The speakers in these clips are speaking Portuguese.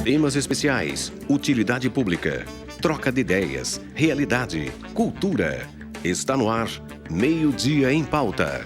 Temas especiais, utilidade pública, troca de ideias, realidade, cultura. Está no ar, Meio-Dia em Pauta.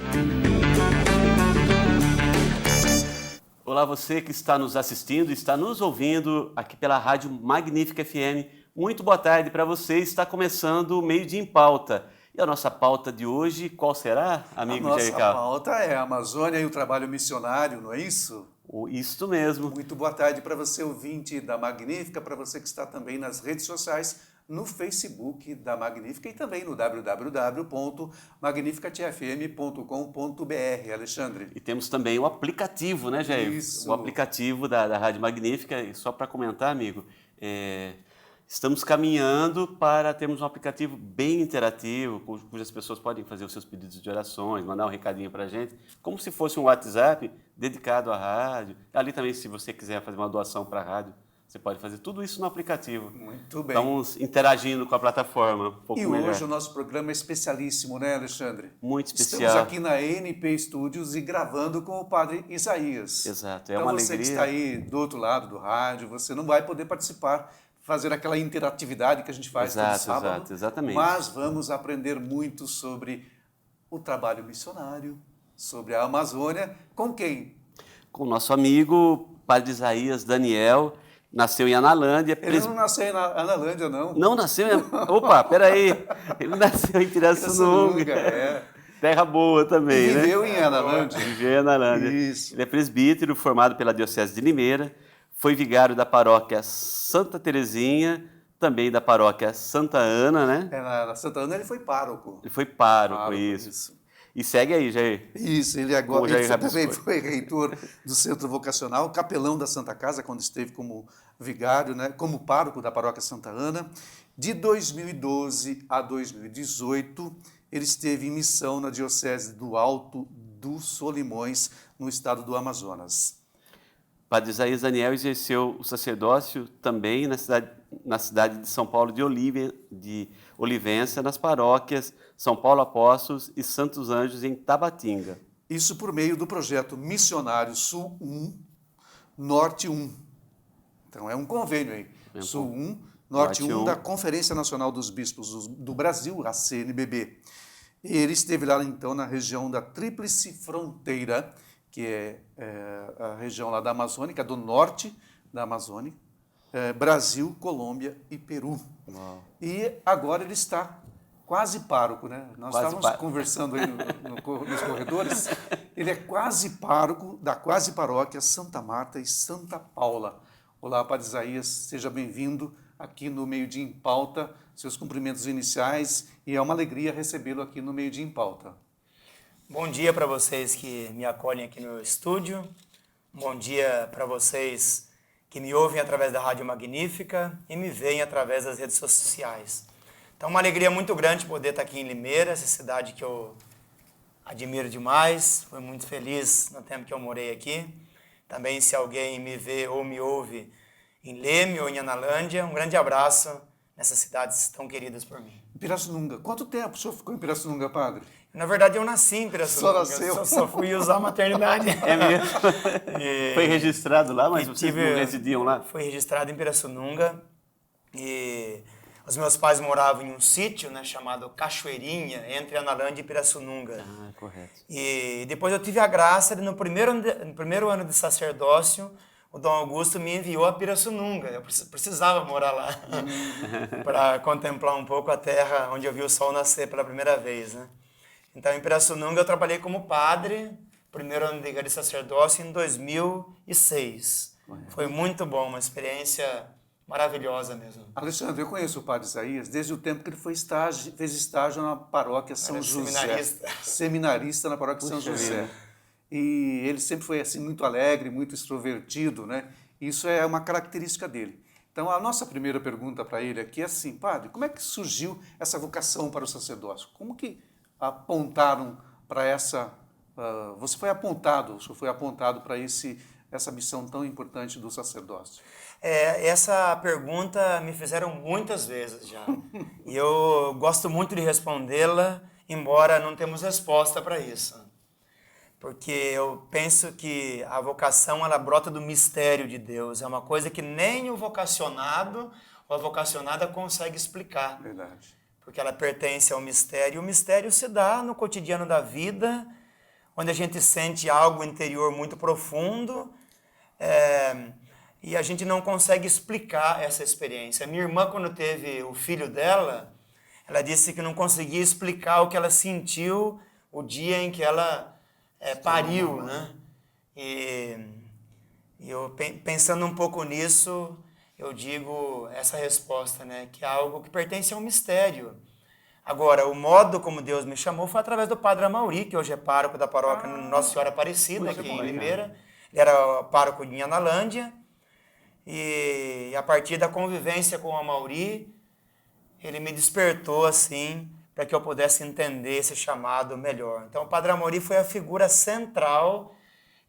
Olá, você que está nos assistindo, está nos ouvindo aqui pela Rádio Magnífica FM. Muito boa tarde para você. Está começando o Meio-Dia em Pauta. E a nossa pauta de hoje, qual será, amigo Jair Nossa pauta é a Amazônia e o trabalho missionário, não é isso? Isso mesmo. Muito boa tarde para você, ouvinte da Magnífica, para você que está também nas redes sociais, no Facebook da Magnífica e também no www.magnificatfm.com.br, Alexandre. E temos também o aplicativo, né, Jair? Isso. O aplicativo da Rádio Magnífica. E só para comentar, amigo, estamos caminhando para termos um aplicativo bem interativo, cujas pessoas podem fazer os seus pedidos de orações, mandar um recadinho para a gente, como se fosse um WhatsApp dedicado à rádio. Ali também, se você quiser fazer uma doação para a rádio, você pode fazer tudo isso no aplicativo. Muito bem. Estamos interagindo com a plataforma um pouco melhor. E hoje o nosso programa é especialíssimo, né, Alexandre? Muito especial. Estamos aqui na NP Studios e gravando com o Padre Isaías. Exato, então, uma você alegria. que está aí do outro lado do rádio, você não vai poder participar, fazer aquela interatividade que a gente faz todo sábado. Exato, exatamente. Mas vamos aprender muito sobre o trabalho missionário, sobre a Amazônia. Com quem? Com o nosso amigo Padre Isaías Daniel. Nasceu em Analândia. Ele não nasceu em Analândia, não. Não nasceu em... Opa, peraí. Ele nasceu em Pirassununga. É. Terra boa também, E né? viveu em Analândia. Viveu em Analândia. Isso. Ele é presbítero, formado pela Diocese de Limeira. Foi vigário da paróquia Santa Terezinha, também da paróquia Santa Ana, né? Na Santa Ana ele foi pároco. Ele foi pároco, isso. E segue aí, Jair. Isso, ele agora Jair ele também Rabisco. foi reitor do Centro Vocacional, capelão da Santa Casa, quando esteve como vigário, né, como pároco da paróquia Santa Ana. De 2012 a 2018, ele esteve em missão na Diocese do Alto dos Solimões, no estado do Amazonas. Padre Isaías Daniel exerceu o sacerdócio também na cidade de São Paulo de Olivença, nas paróquias São Paulo Apóstolos e Santos Anjos, em Tabatinga. Isso por meio do projeto Missionário Sul 1, Norte 1. Então é um convênio aí. Sul 1, Norte 1, da Conferência Nacional dos Bispos do Brasil, a CNBB. E ele esteve lá então na região da Tríplice Fronteira, que é a região lá da Amazônia, do norte da Amazônia, Brasil, Colômbia e Peru. Uau. E agora ele está quase pároco, né? Nós estávamos conversando aí nos corredores. Ele é quase pároco da quase paróquia Santa Marta e Santa Paula. Olá, Padre Isaías, seja bem-vindo aqui no Meio-Dia em Pauta, seus cumprimentos iniciais, e é uma alegria recebê-lo aqui no Meio-Dia em Pauta. Bom dia para vocês que me acolhem aqui no estúdio. Bom dia para vocês que me ouvem através da Rádio Magnífica e me veem através das redes sociais. Então, uma alegria muito grande poder estar aqui em Limeira, essa cidade que eu admiro demais. Fui muito feliz no tempo que eu morei aqui. Também, se alguém me vê ou me ouve em Leme ou em Analândia, um grande abraço nessas cidades tão queridas por mim. Pirassununga. Quanto tempo o senhor ficou em Pirassununga, padre? Na verdade, eu nasci em Pirassununga. Só nasceu? Eu só fui usar a maternidade. É mesmo? Foi registrado lá, mas vocês não residiam lá? Foi registrado em Pirassununga e os meus pais moravam em um sítio, né, chamado Cachoeirinha, entre Analândia e Pirassununga. Ah, correto. E depois eu tive a graça de, no primeiro ano de sacerdócio, o Dom Augusto me enviou a Pirassununga. Eu precisava morar lá para contemplar um pouco a terra onde eu vi o sol nascer pela primeira vez, né? Então, em Pirassununga, eu trabalhei como padre, primeiro ano de sacerdócio, em 2006. Foi muito bom, uma experiência maravilhosa mesmo. Alexandre, eu conheço o Padre Isaías desde o tempo que ele fez estágio na paróquia São José. Seminarista. Seminarista na paróquia São José. E ele sempre foi assim muito alegre, muito extrovertido, né? Isso é uma característica dele. Então, a nossa primeira pergunta para ele aqui é assim, padre, como é que surgiu essa vocação para o sacerdócio? Como que apontaram para essa... o senhor foi apontado para essa missão tão importante do sacerdócio? Essa pergunta me fizeram muitas vezes já. E eu gosto muito de respondê-la, embora não temos resposta para isso. porque eu penso que a vocação ela brota do mistério de Deus. É uma coisa que nem o vocacionado ou a vocacionada consegue explicar. Verdade. Porque ela pertence ao mistério. E o mistério se dá no cotidiano da vida, onde a gente sente algo interior muito profundo e a gente não consegue explicar essa experiência. Minha irmã, quando teve o filho dela, ela disse que não conseguia explicar o que ela sentiu o dia em que ela pariu, né? E eu pensando um pouco nisso, eu digo essa resposta, né? Que é algo que pertence ao mistério. Agora, o modo como Deus me chamou foi através do Padre Amauri, que hoje é pároco da paróquia Nossa Senhora Aparecida, aqui em Limeira. Ele era pároco de Analândia. E a partir da convivência com o Amauri, ele me despertou assim, para que eu pudesse entender esse chamado melhor. Então, o Padre Amauri foi a figura central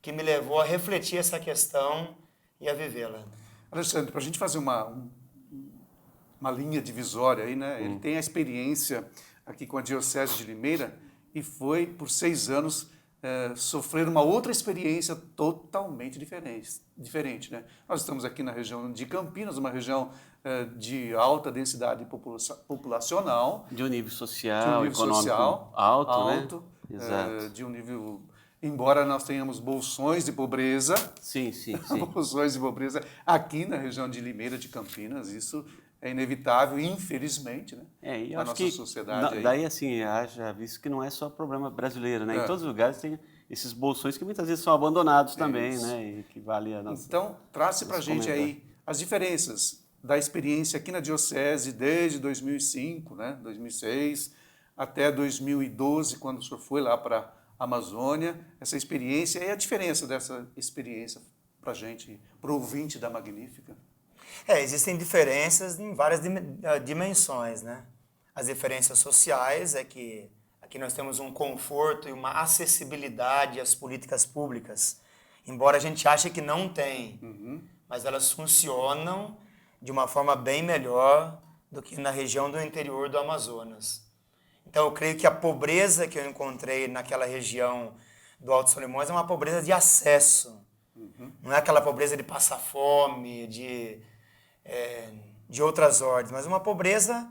que me levou a refletir essa questão e a vivê-la. Alexandre, para a gente fazer uma linha divisória aí, né? Ele tem a experiência aqui com a Diocese de Limeira e foi, por 6 anos, sofrer uma outra experiência totalmente diferente, né? Nós estamos aqui na região de Campinas, uma região de alta densidade populacional. De um nível social, econômico alto, né? Exato. De um nível... Embora nós tenhamos bolsões de pobreza, sim. bolsões de pobreza aqui na região de Limeira, de Campinas, isso é inevitável, infelizmente, né? E eu na acho nossa que sociedade. Daí, assim, já visto que não é só problema brasileiro, né? Em todos os lugares tem esses bolsões que muitas vezes são abandonados também, né? E que vale a nossa... Então, trace para a gente aí as diferenças da experiência aqui na Diocese desde 2005, né? 2006, até 2012, quando o senhor foi lá para a Amazônia, essa experiência e a diferença dessa experiência para a gente, para o ouvinte da Magnífica. Existem diferenças em várias dimensões, né? As diferenças sociais é que aqui nós temos um conforto e uma acessibilidade às políticas públicas, embora a gente ache que não tem, mas elas funcionam de uma forma bem melhor do que na região do interior do Amazonas. Então eu creio que a pobreza que eu encontrei naquela região do Alto Solimões é uma pobreza de acesso, não é aquela pobreza de passar fome, de outras ordens, mas uma pobreza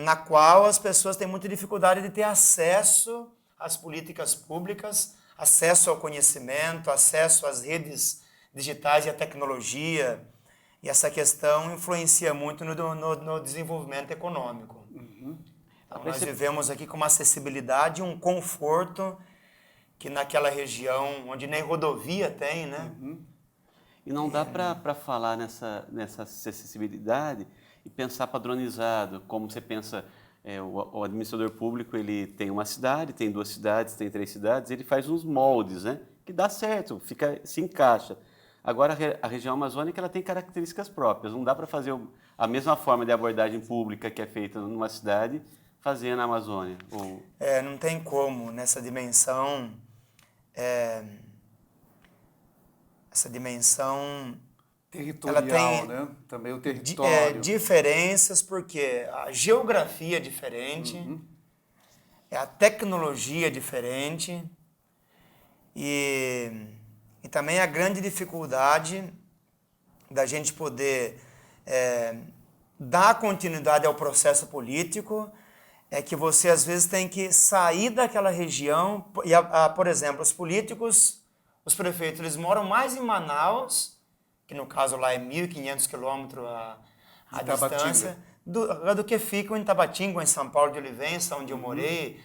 na qual as pessoas têm muita dificuldade de ter acesso às políticas públicas, acesso ao conhecimento, acesso às redes digitais e à tecnologia. E essa questão influencia muito no desenvolvimento econômico. Então, nós vivemos aqui com uma acessibilidade e um conforto que naquela região onde nem rodovia tem, né? E não dá para falar nessa acessibilidade e pensar padronizado, como você pensa, o administrador público ele tem uma cidade, tem 2 cidades, tem 3 cidades, ele faz uns moldes, né? Que dá certo, se encaixa. Agora, a região amazônica ela tem características próprias, não dá para fazer a mesma forma de abordagem pública que é feita numa cidade, fazer na Amazônia. Não tem como, nessa dimensão... Essa dimensão territorial, ela tem né? Também o território. Diferenças, porque a geografia é diferente, a tecnologia é diferente e também a grande dificuldade da gente poder dar continuidade ao processo político é que você às vezes tem que sair daquela região e, por exemplo, os políticos, os prefeitos, eles moram mais em Manaus, que no caso lá é 1.500 quilômetros a distância, do que ficam em Tabatinga, em São Paulo de Olivença, onde eu morei,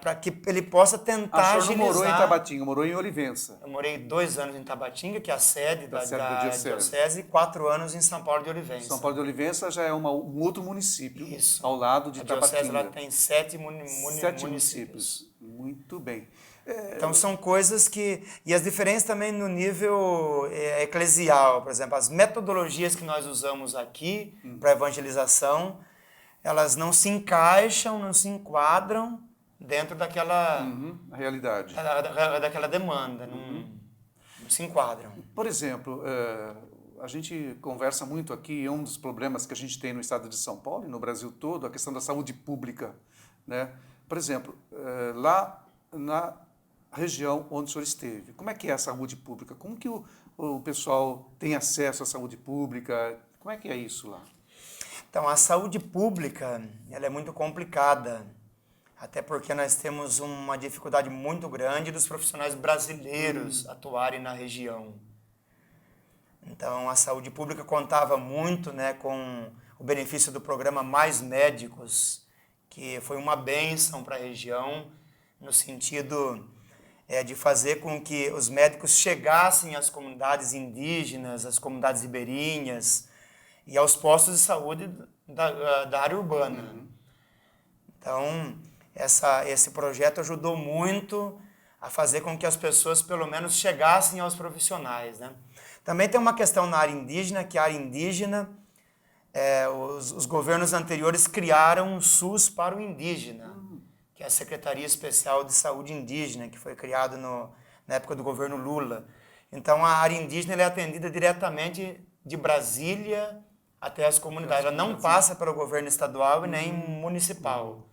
para que ele possa tentar agilizar. O senhor não morou em Tabatinga, morou em Olivença. Eu morei 2 anos em Tabatinga, que é a sede da Diocese, e 4 anos em São Paulo de Olivença. São Paulo de Olivença já é um outro município, isso, ao lado de Tabatinga. A Diocese lá tem 7 municípios. Muito bem. Então são coisas que... E as diferenças também no nível eclesial, por exemplo, as metodologias que nós usamos aqui para evangelização, elas não se encaixam, não se enquadram dentro daquela... a realidade. Daquela demanda, não se enquadram. Por exemplo, a gente conversa muito aqui, um dos problemas que a gente tem no estado de São Paulo e no Brasil todo, a questão da saúde pública, né? Por exemplo, lá na região onde o senhor esteve. Como é que é a saúde pública? Como que o pessoal tem acesso à saúde pública? Como é que é isso lá? Então, a saúde pública, ela é muito complicada, até porque nós temos uma dificuldade muito grande dos profissionais brasileiros atuarem na região. Então, a saúde pública contava muito, né, com o benefício do programa Mais Médicos, que foi uma bênção para a região, no sentido de fazer com que os médicos chegassem às comunidades indígenas, às comunidades ribeirinhas e aos postos de saúde da área urbana. Então, esse projeto ajudou muito a fazer com que as pessoas, pelo menos, chegassem aos profissionais, né? Também tem uma questão na área indígena, que a área indígena, os governos anteriores criaram um SUS para o indígena, que é a Secretaria Especial de Saúde Indígena, que foi criado na época do governo Lula. Então, a área indígena ela é atendida diretamente de Brasília até as comunidades. Ela não passa pelo governo estadual e nem municipal.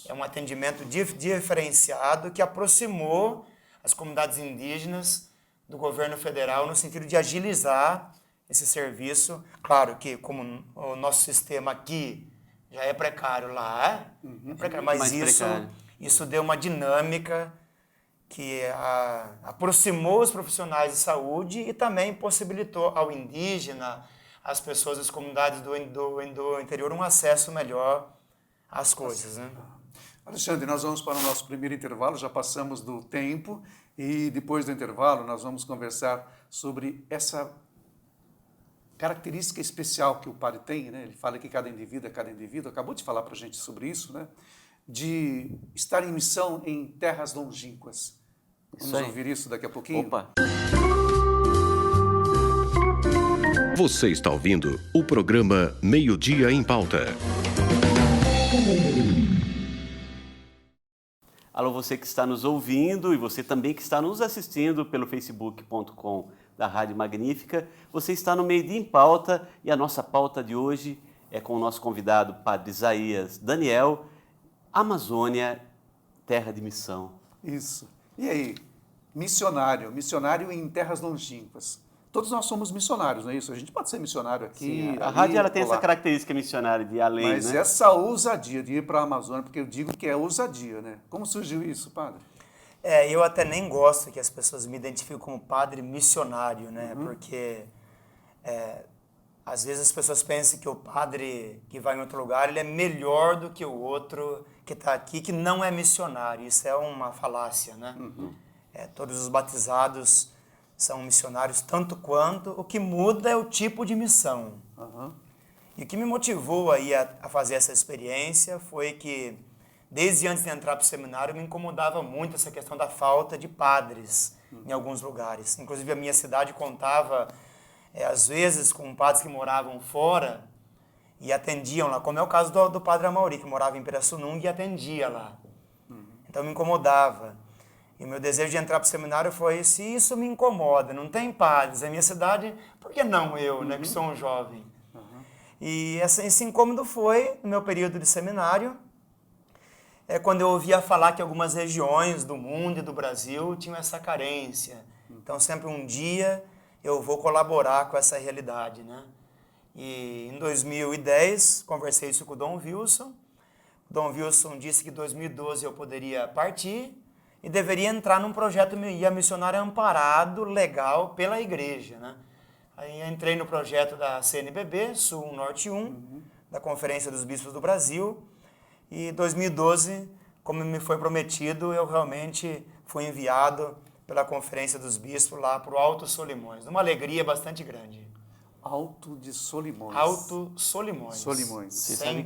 É um atendimento diferenciado que aproximou as comunidades indígenas do governo federal no sentido de agilizar esse serviço. Claro que, como o nosso sistema aqui já é precário lá, é precário, mas isso deu uma dinâmica que aproximou os profissionais de saúde e também possibilitou ao indígena, às pessoas das comunidades do interior, um acesso melhor às coisas, né? Alexandre, nós vamos para o nosso primeiro intervalo, já passamos do tempo e depois do intervalo nós vamos conversar sobre essa característica especial que o padre tem, né? Ele fala que cada indivíduo é cada indivíduo, acabou de falar para a gente sobre isso, né? De estar em missão em terras longínquas. Vamos ouvir isso daqui a pouquinho? Opa! Você está ouvindo o programa Meio-Dia em Pauta. Alô, você que está nos ouvindo e você também que está nos assistindo pelo facebook.com da Rádio Magnífica. Você está no Meio-Dia em Pauta e a nossa pauta de hoje é com o nosso convidado, Padre Isaías Daniel, Amazônia, terra de missão. Isso. E aí, missionário em terras longínquas. Todos nós somos missionários, não é isso? A gente pode ser missionário aqui. Sim, a rádio ela tem essa característica missionária de ir além, mas né? Essa ousadia de ir para a Amazônia, porque eu digo que é ousadia, né? Como surgiu isso, padre? Eu até nem gosto que as pessoas me identifiquem como padre missionário, né? Porque às vezes as pessoas pensam que o padre que vai em outro lugar ele é melhor do que o outro que está aqui, que não é missionário. Isso é uma falácia, né? Todos os batizados são missionários tanto quanto, o que muda é o tipo de missão. E o que me motivou aí a fazer essa experiência foi que, desde antes de entrar para o seminário, me incomodava muito essa questão da falta de padres em alguns lugares. Inclusive, a minha cidade contava, às vezes, com padres que moravam fora e atendiam lá, como é o caso do padre Amauri, que morava em Pirassununga e atendia lá. Então, me incomodava. E o meu desejo de entrar para o seminário foi, se isso me incomoda, não tem padres na minha cidade, por que não eu, né, que sou um jovem? E esse incômodo foi no meu período de seminário, quando eu ouvia falar que algumas regiões do mundo e do Brasil tinham essa carência. Então, sempre um dia eu vou colaborar com essa realidade, né? E em 2010, conversei isso com o Dom Wilson. O Dom Wilson disse que em 2012 eu poderia partir e deveria entrar num projeto missionário amparado, legal, pela igreja, né? Aí entrei no projeto da CNBB, Sul 1, Norte 1, da Conferência dos Bispos do Brasil, e em 2012, como me foi prometido, eu realmente fui enviado pela Conferência dos Bispos lá para o Alto Solimões. Uma alegria bastante grande. Alto de Solimões. Alto Solimões. Solimões.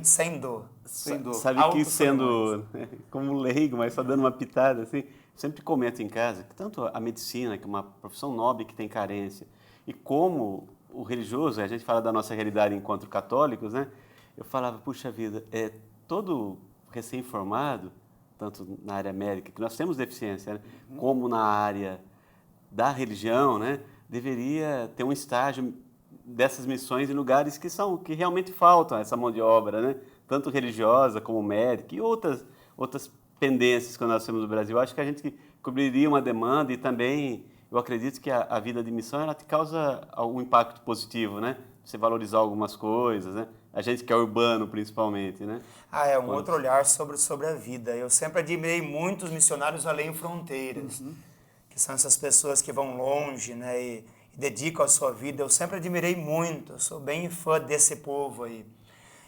Sem dor. Sem dor. Sabe Alto que sendo como leigo, mas só dando uma pitada, assim, sempre comento em casa que tanto a medicina, que é uma profissão nobre que tem carência, e como o religioso, a gente fala da nossa realidade enquanto católicos, né? Eu falava, puxa vida, todo recém-formado, tanto na área médica, que nós temos deficiência, né? Como na área da religião, né? Deveria ter um estágio dessas missões em lugares que realmente faltam essa mão de obra, né? Tanto religiosa como médica e outras pendências que nós temos no Brasil. Acho que a gente cobriria uma demanda e também eu acredito que a vida de missão ela te causa um impacto positivo, né? Você valorizar algumas coisas, né? A gente que é urbano, principalmente, né? É um outro olhar sobre a vida. Eu sempre admirei muito os missionários além fronteiras, que são essas pessoas que vão longe, né? E dedicam a sua vida. Eu sempre admirei muito, eu sou bem fã desse povo aí.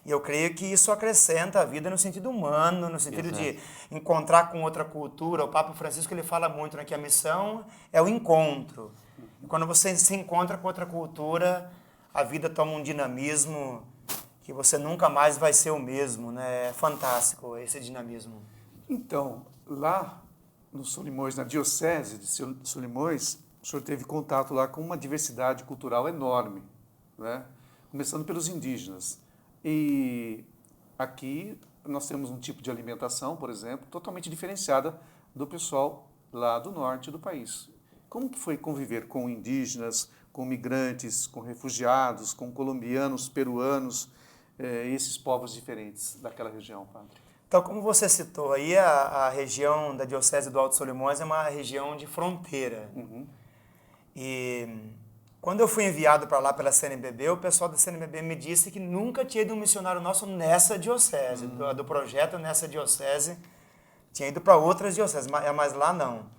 E eu creio que isso acrescenta a vida no sentido humano, no sentido de encontrar com outra cultura. O Papa Francisco ele fala muito, né, que a missão é o encontro. E quando você se encontra com outra cultura, a vida toma um dinamismo que você nunca mais vai ser o mesmo, né? É fantástico esse dinamismo. Então, lá no Solimões, na diocese de Solimões, o senhor teve contato lá com uma diversidade cultural enorme, né? Começando pelos indígenas. E aqui nós temos um tipo de alimentação, por exemplo, totalmente diferenciada do pessoal lá do norte do país. Como que foi conviver com indígenas, com migrantes, com refugiados, com colombianos, peruanos, esses povos diferentes daquela região, padre? Então, como você citou aí, a região da Diocese do Alto Solimões é uma região de fronteira. E quando eu fui enviado para lá pela CNBB, o pessoal da CNBB me disse que nunca tinha ido um missionário nosso nessa diocese, do projeto nessa diocese. Tinha ido para outras dioceses, mas lá não.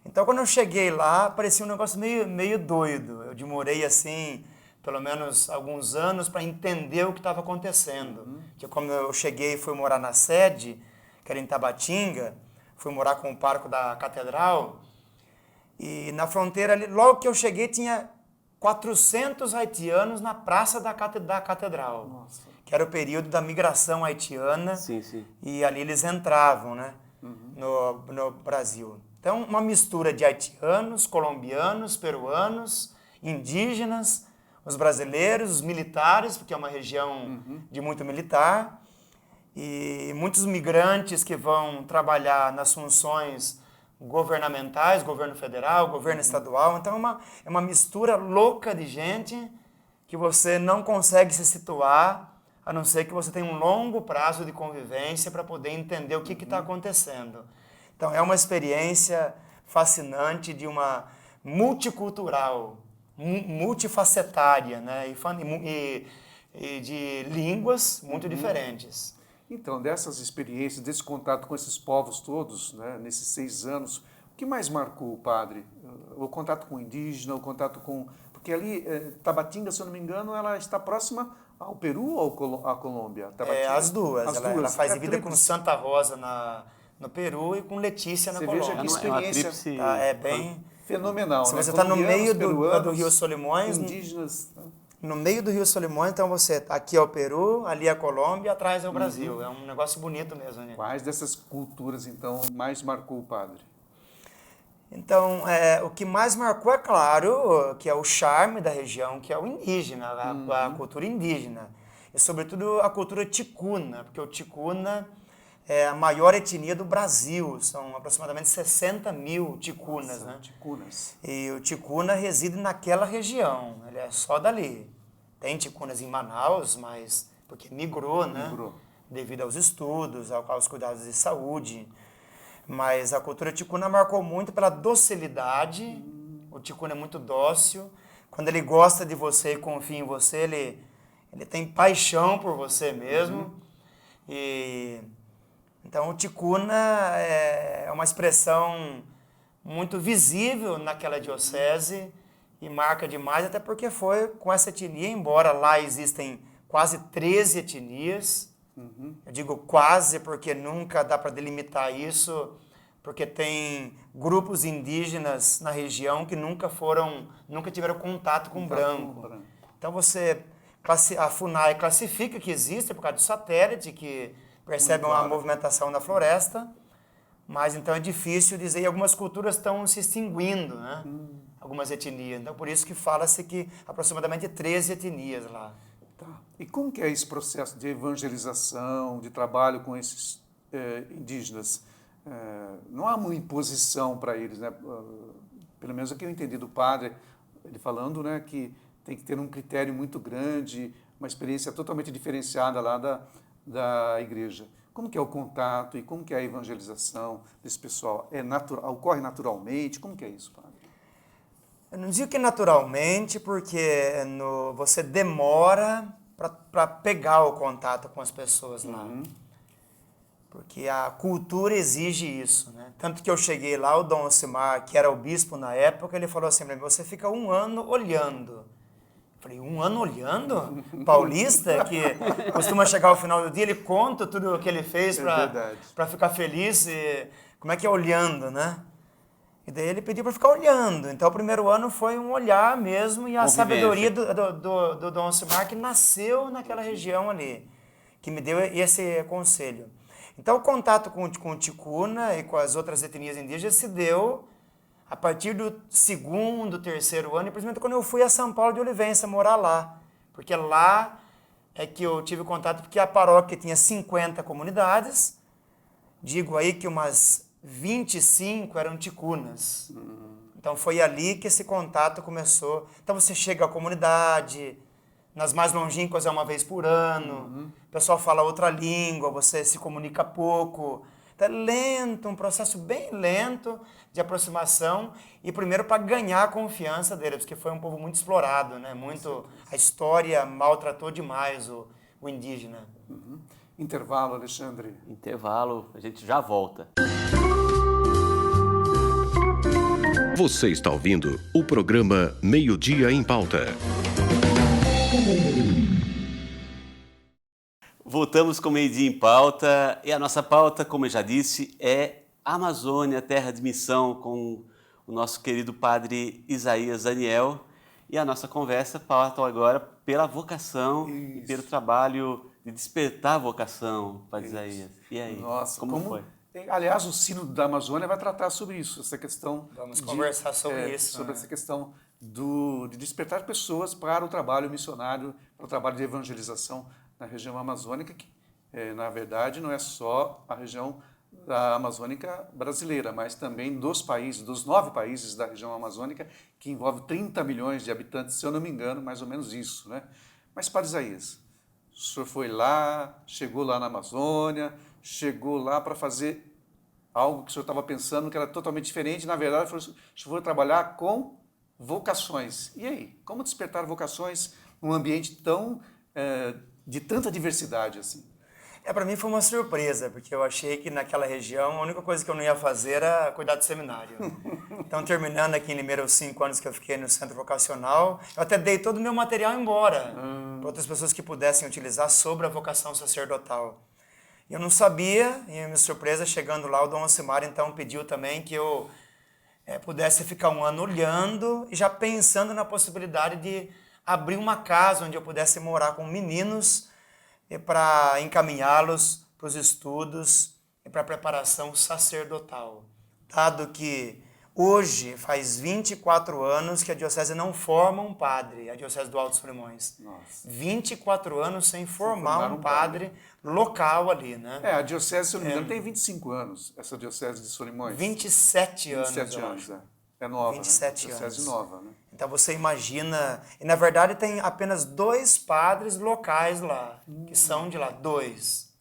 Então, quando eu cheguei lá, parecia um negócio meio doido. Eu demorei, assim, pelo menos alguns anos para entender o que estava acontecendo. Que como eu cheguei e fui morar na sede, que era em Tabatinga, fui morar com o pároco da catedral, e na fronteira ali, logo que eu cheguei, tinha 400 haitianos na praça da catedral. Nossa. Que era o período da migração haitiana. Sim, sim. E ali eles entravam, né, no Brasil. Então, uma mistura de haitianos, colombianos, peruanos, indígenas, os brasileiros, os militares, porque é uma região de muito militar, e muitos migrantes que vão trabalhar nas funções governamentais, governo federal, governo estadual. Então, é uma mistura louca de gente que você não consegue se situar, a não ser que você tenha um longo prazo de convivência para poder entender o que está acontecendo. Então, é uma experiência fascinante de uma multicultural, multifacetária, né? E de línguas muito diferentes. Então, dessas experiências, desse contato com esses povos todos, né, nesses 6 anos, o que mais marcou o padre? O contato com o indígena, o contato com... Porque ali, Tabatinga, se eu não me engano, ela está próxima ao Peru ou à Colômbia? Tabatinga, as duas. Ela faz vida com Santa Rosa no Peru e com Letícia na Colômbia. Você veja que experiência é bem fenomenal. Se né? você está no meio peruanos, do Rio Solimões, indígenas... no meio do Rio Solimões, então você aqui é o Peru, ali é a Colômbia, atrás é o Brasil. É um negócio bonito mesmo, né? Quais dessas culturas, então, mais marcou o padre? Então, o que mais marcou, é claro, que é o charme da região, que é o indígena, a cultura indígena. E, sobretudo, a cultura ticuna, porque o ticuna é a maior etnia do Brasil. São aproximadamente 60 mil ticunas, né? Ticunas. E o ticuna reside naquela região, ele é só dali. Tem ticunas em Manaus, mas porque migrou, né? Migrou. Devido aos estudos, aos cuidados de saúde. Mas a cultura ticuna marcou muito pela docilidade. O ticuna é muito dócil. Quando ele gosta de você e confia em você, ele tem paixão por você mesmo. Então, o ticuna é uma expressão muito visível naquela diocese e marca demais, até porque foi com essa etnia, embora lá existem quase 13 etnias. Eu digo quase porque nunca dá para delimitar isso, porque tem grupos indígenas na região que nunca tiveram contato com branco. Então, a FUNAI classifica que existe por causa do satélite, que percebe uma movimentação na floresta, mas então é difícil dizer, e algumas culturas estão se extinguindo, né? Algumas etnias. Então, por isso que fala-se que aproximadamente 13 etnias lá. Tá. E como que é esse processo de evangelização, de trabalho com esses indígenas? Não há uma imposição para eles, né? Pelo menos o que eu entendi do padre, ele falando, né, que tem que ter um critério muito grande, uma experiência totalmente diferenciada lá da igreja. Como que é o contato e como que é a evangelização desse pessoal? Ocorre naturalmente? Como que é isso, padre? Eu não digo que naturalmente, porque você demora para pegar o contato com as pessoas lá. Porque a cultura exige isso, né? Tanto que eu cheguei lá, o Dom Ocimar, que era o bispo na época, ele falou assim para mim, você fica 1 ano olhando. Eu falei, 1 ano olhando? Paulista, que costuma chegar ao final do dia, ele conta tudo o que ele fez para ficar feliz. E como é que é olhando, né? E daí ele pediu para ficar olhando. Então o primeiro ano foi um olhar mesmo e a sabedoria do Dom Ocimar, que nasceu naquela região ali, que me deu esse conselho. Então o contato com o ticuna e com as outras etnias indígenas se deu a partir do 2º, 3º ano, e principalmente quando eu fui a São Paulo de Olivença morar lá. Porque lá é que eu tive contato, porque a paróquia tinha 50 comunidades, digo aí que umas 25 eram ticunas. Então foi ali que esse contato começou. Então você chega à comunidade, nas mais longínquas é uma vez por ano, o pessoal fala outra língua, você se comunica pouco. Então é lento, um processo bem lento de aproximação, e primeiro para ganhar a confiança deles, porque foi um povo muito explorado, né? A história maltratou demais o indígena. Intervalo, Alexandre. Intervalo, a gente já volta. Você está ouvindo o programa Meio-Dia em Pauta. Voltamos com o Meio-Dia em Pauta, e a nossa pauta, como eu já disse, é Amazônia, terra de missão, com o nosso querido padre Isaías Daniel. E a nossa conversa pauta agora pela vocação e pelo trabalho de despertar a vocação, padre Isaías. E aí, Nossa, como foi? Aliás, o Sínodo da Amazônia vai tratar sobre isso, essa questão. Vamos conversar sobre isso. Sobre essa questão de despertar pessoas para o trabalho missionário, para o trabalho de evangelização na região amazônica, que, na verdade, não é só a região da amazônica brasileira, mas também dos 9 países da região amazônica, que envolve 30 milhões de habitantes, se eu não me engano, mais ou menos isso, né? Mas, padre Isaías, o senhor foi lá, chegou lá na Amazônia, chegou lá para fazer algo que o senhor estava pensando que era totalmente diferente, na verdade, o senhor foi trabalhar com vocações. E aí, como despertar vocações num ambiente de tanta diversidade assim? Para mim foi uma surpresa, porque eu achei que naquela região a única coisa que eu não ia fazer era cuidar do seminário. Então, terminando aqui em Limeira os 5 anos que eu fiquei no centro vocacional, eu até dei todo o meu material embora para outras pessoas que pudessem utilizar sobre a vocação sacerdotal. Eu não sabia, e minha surpresa, chegando lá, o Dom Ocimar então pediu também que eu pudesse ficar 1 ano olhando e já pensando na possibilidade de abrir uma casa onde eu pudesse morar com meninos para encaminhá-los para os estudos e para a preparação sacerdotal. Dado que hoje faz 24 anos que a diocese não forma um padre, a diocese do Alto Solimões. Nossa. 24 anos sem formar um padre local ali, né? A diocese, se eu não me engano, tem 25 anos, essa diocese de Solimões. 27 anos, 27 eu anos, acho. É nova, 27 né? Diocese anos. nova, né? Então você imagina, e na verdade tem apenas 2 padres locais lá, que são de lá, 2.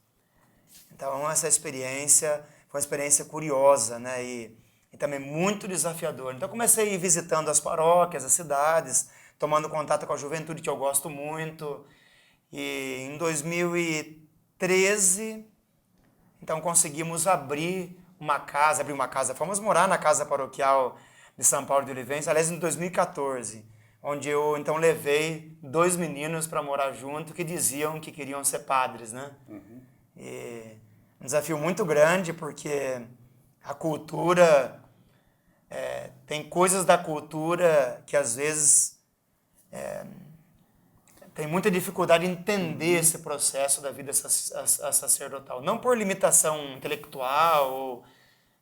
Então essa experiência foi uma experiência curiosa, né? E também muito desafiador. Então comecei a ir visitando as paróquias, as cidades, tomando contato com a juventude, que eu gosto muito. E em 2013, então conseguimos abrir uma casa, fomos morar na casa paroquial de São Paulo de Olivença, aliás, em 2014, onde eu então levei 2 meninos para morar junto que diziam que queriam ser padres, né? E um desafio muito grande, porque a cultura, tem coisas da cultura que às vezes tem muita dificuldade em entender esse processo da vida sacerdotal. Não por limitação intelectual,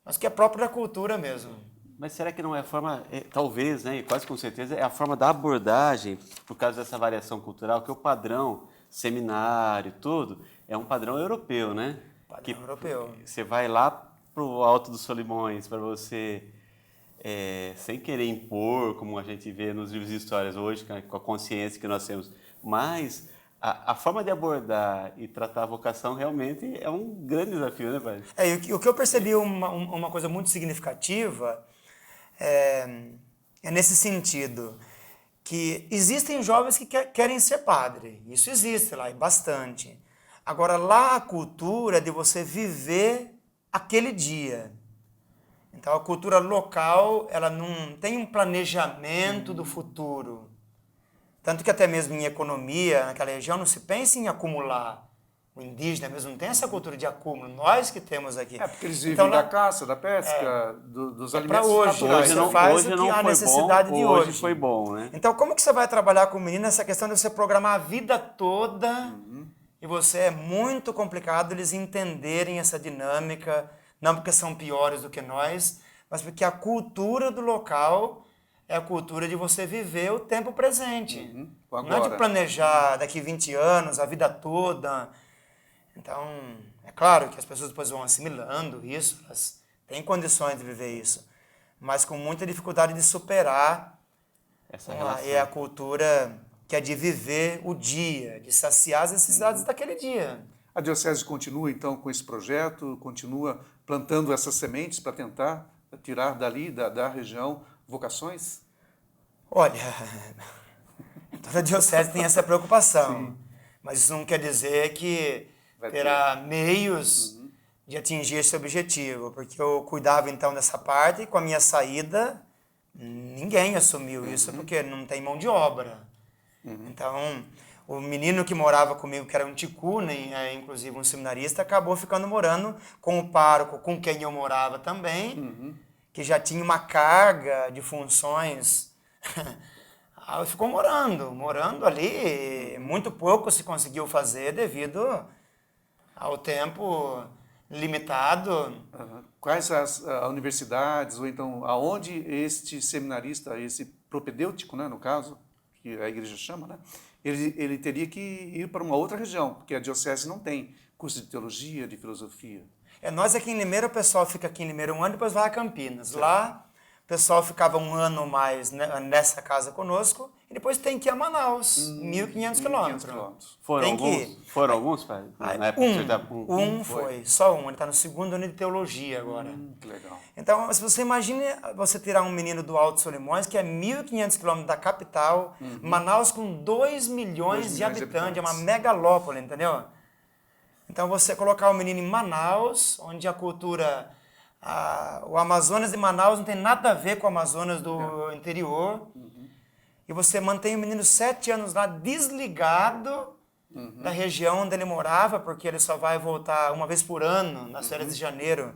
mas que é próprio da cultura mesmo. Mas será que não é a forma, talvez, né, e quase com certeza, é a forma da abordagem, por causa dessa variação cultural, que o padrão, seminário, tudo, é um padrão europeu, né? Padrão europeu. Você vai lá para o Alto dos Solimões, para você, sem querer impor, como a gente vê nos livros de histórias hoje, com a consciência que nós temos, mas A forma de abordar e tratar a vocação realmente é um grande desafio, né, padre? E o que eu percebi uma coisa muito significativa é nesse sentido, que existem jovens que querem ser padre. Isso existe lá, e bastante. Agora, lá a cultura é de você viver aquele dia. Então, a cultura local, ela não tem um planejamento do futuro. Tanto que até mesmo em economia, naquela região, não se pensa em acumular. O indígena mesmo não tem essa cultura de acúmulo. Nós que temos aqui. Porque eles vivem então, da caça, da pesca, dos alimentos hoje, naturais. Você faz hoje o que não há foi necessidade bom, de hoje hoje. foi bom, né? Então, como que você vai trabalhar com o menino nessa questão de você programar a vida toda e você é muito complicado eles entenderem essa dinâmica, não porque são piores do que nós, mas porque a cultura do local é a cultura de você viver o tempo presente. Não é de planejar daqui 20 anos, a vida toda. Então, é claro que as pessoas depois vão assimilando isso, elas têm condições de viver isso, mas com muita dificuldade de superar Essa relação. a cultura que é de viver o dia, de saciar as necessidades daquele dia. A Diocese continua, então, com esse projeto, continua plantando essas sementes para tentar tirar dali, da região, vocações? Olha, toda Diocese tem essa preocupação, mas isso não quer dizer que terá meios de atingir esse objetivo, porque eu cuidava então dessa parte e com a minha saída ninguém assumiu isso porque não tem mão de obra. Então, o menino que morava comigo, que era um ticuna, inclusive um seminarista, acabou ficando morando com o pároco, com quem eu morava também, que já tinha uma carga de funções. Ficou morando ali. Muito pouco se conseguiu fazer devido ao tempo limitado. Quais as universidades, ou então aonde este seminarista, esse propedêutico, né, no caso, que a igreja chama, né, ele teria que ir para uma outra região, porque a Diocese não tem curso de teologia, de filosofia. Nós aqui em Limeira, o pessoal fica aqui em Limeira um ano, depois vai a Campinas. Certo. Lá, o pessoal ficava um ano mais nessa casa conosco, e depois tem que ir a Manaus, 1.500 quilômetros. Foram alguns, pai? Na época foi, só um. Ele está no segundo ano de teologia agora. Que legal. Então, se você imagina você tirar um menino do Alto Solimões, que é 1.500 quilômetros da capital, Manaus com 2 milhões de habitantes, é uma megalópole, entendeu? Então, você colocar o menino em Manaus, onde a cultura... o Amazonas de Manaus não tem nada a ver com o Amazonas do interior. E você mantém o menino 7 anos lá desligado da região onde ele morava, porque ele só vai voltar uma vez por ano, nas férias de janeiro.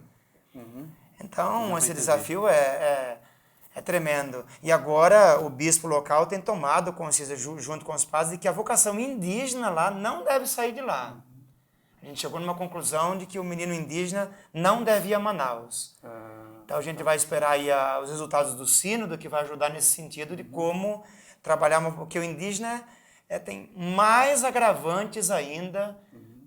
Então, esse desafio é tremendo. E agora o bispo local tem tomado consciência, junto com os padres, de que a vocação indígena lá não deve sair de lá. A gente chegou numa conclusão de que o menino indígena não deve ir a Manaus. Então a gente vai esperar aí os resultados do sínodo, que vai ajudar nesse sentido de como trabalhar, porque o indígena tem mais agravantes ainda